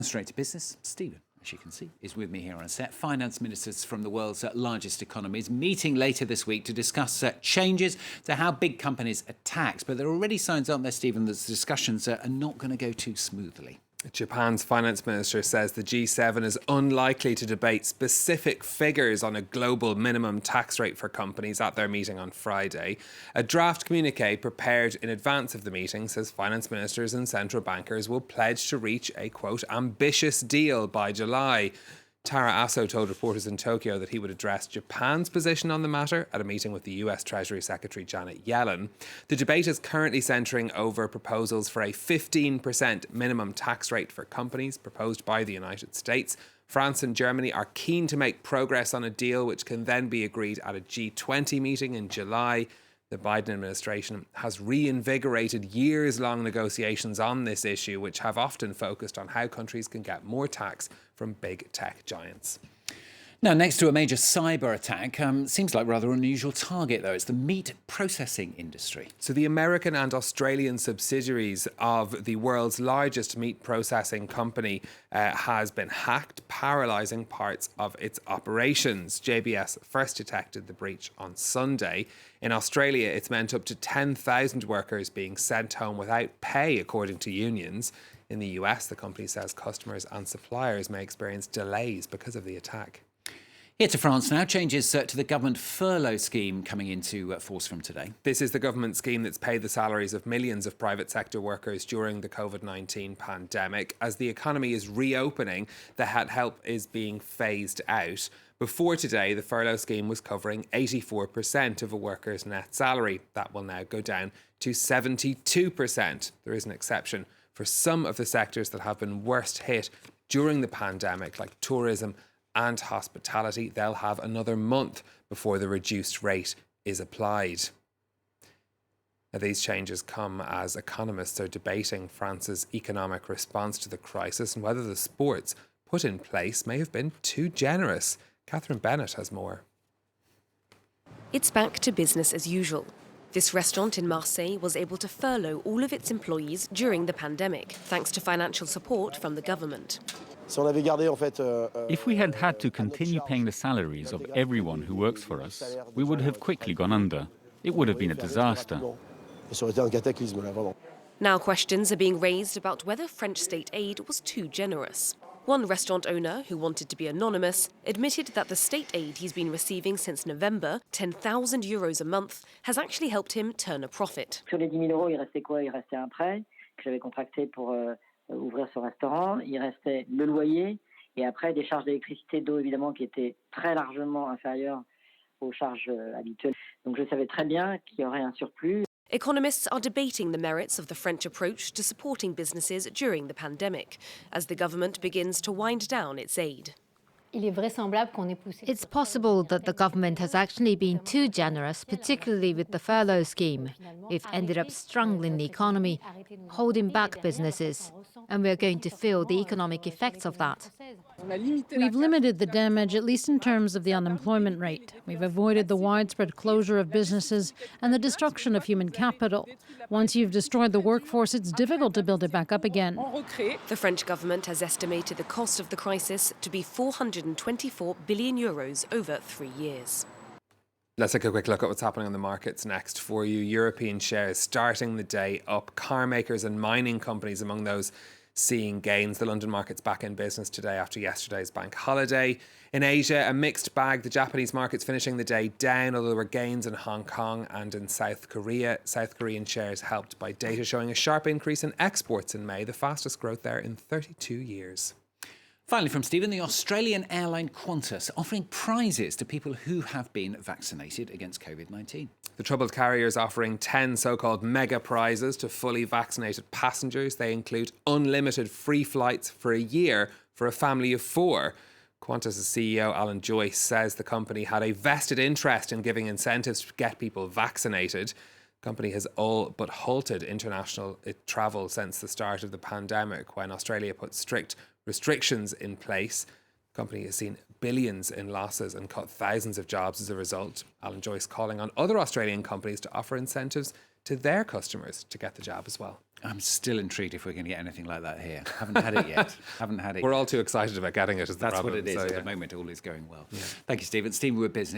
Straight to business. Stephen, as you can see, is with me here on set. Finance ministers from the world's largest economies meeting later this week to discuss changes to how big companies are taxed. But there are already signs, aren't there, Stephen, that the discussions are not going to go too smoothly. Japan's finance minister says the G7 is unlikely to debate specific figures on a global minimum tax rate for companies at their meeting on Friday. A draft communiqué prepared in advance of the meeting says finance ministers and central bankers will pledge to reach a, quote, ambitious deal by July. Tara Aso told reporters in Tokyo that he would address Japan's position on the matter at a meeting with the US Treasury Secretary Janet Yellen. The debate is currently centering over proposals for a 15% minimum tax rate for companies proposed by the United States. France and Germany are keen to make progress on a deal which can then be agreed at a G20 meeting in July. The Biden administration has reinvigorated years-long negotiations on this issue, which have often focused on how countries can get more tax from big tech giants. Now, next to a major cyber attack, seems like a rather unusual target, though. It's the meat processing industry. So the American and Australian subsidiaries of the world's largest meat processing company has been hacked, paralysing parts of its operations. JBS first detected the breach on Sunday. In Australia, it's meant up to 10,000 workers being sent home without pay, according to unions. In the US, the company says customers and suppliers may experience delays because of the attack. Here to France now, changes to the government furlough scheme coming into force from today. This is the government scheme that's paid the salaries of millions of private sector workers during the COVID-19 pandemic. As the economy is reopening, the help is being phased out. Before today, the furlough scheme was covering 84% of a worker's net salary. That will now go down to 72%. There is an exception for some of the sectors that have been worst hit during the pandemic, like tourism and hospitality. They'll have another month before the reduced rate is applied. Now, these changes come as economists are debating France's economic response to the crisis and whether the supports put in place may have been too generous. Catherine Bennett has more. It's back to business as usual. This restaurant in Marseille was able to furlough all of its employees during the pandemic, thanks to financial support from the government. If we had had to continue paying the salaries of everyone who works for us, we would have quickly gone under. It would have been a disaster. Now questions are being raised about whether French state aid was too generous. One restaurant owner, who wanted to be anonymous, admitted that the state aid he's been receiving since November, €10,000 a month, has actually helped him turn a profit. Sur les 10 000 euros, il restait quoi? Il restait un prêt que j'avais contracté pour ouvrir ce restaurant. Il restait le loyer et après des charges d'électricité, d'eau évidemment qui étaient très largement inférieures aux charges habituelles. Donc je savais très bien qu'il y aurait un surplus. Economists are debating the merits of the French approach to supporting businesses during the pandemic, as the government begins to wind down its aid. It's possible that the government has actually been too generous, particularly with the furlough scheme. We've ended up strangling the economy, holding back businesses, and we're going to feel the economic effects of that. We've limited the damage, at least in terms of the unemployment rate. We've avoided the widespread closure of businesses and the destruction of human capital. Once you've destroyed the workforce, it's difficult to build it back up again. The French government has estimated the cost of the crisis to be €424 billion over 3 years. Let's take a quick look at what's happening on the markets next for you. European shares starting the day up. Car makers and mining companies among those seeing gains. The London market's back in business today after yesterday's bank holiday. In Asia, a mixed bag. The Japanese market's finishing the day down, although there were gains in Hong Kong and in South Korea. South Korean shares helped by data showing a sharp increase in exports in May, the fastest growth there in 32 years. Finally from Stephen, the Australian airline Qantas offering prizes to people who have been vaccinated against COVID-19. The troubled carrier is offering 10 so-called mega prizes to fully vaccinated passengers. They include unlimited free flights for a year for a family of 4. Qantas' CEO Alan Joyce says the company had a vested interest in giving incentives to get people vaccinated. The company has all but halted international travel since the start of the pandemic, when Australia put strict restrictions in place. The company has seen billions in losses and cut thousands of jobs as a result. Alan Joyce calling on other Australian companies to offer incentives to their customers to get the jab as well. I'm still intrigued if we're going to get anything like that here. Haven't had it yet. Haven't had it We're yet. all too excited about getting it. That's problem. what it is. So, At yeah. the moment, all is going well. Thank you, Stephen. Stephen with Business.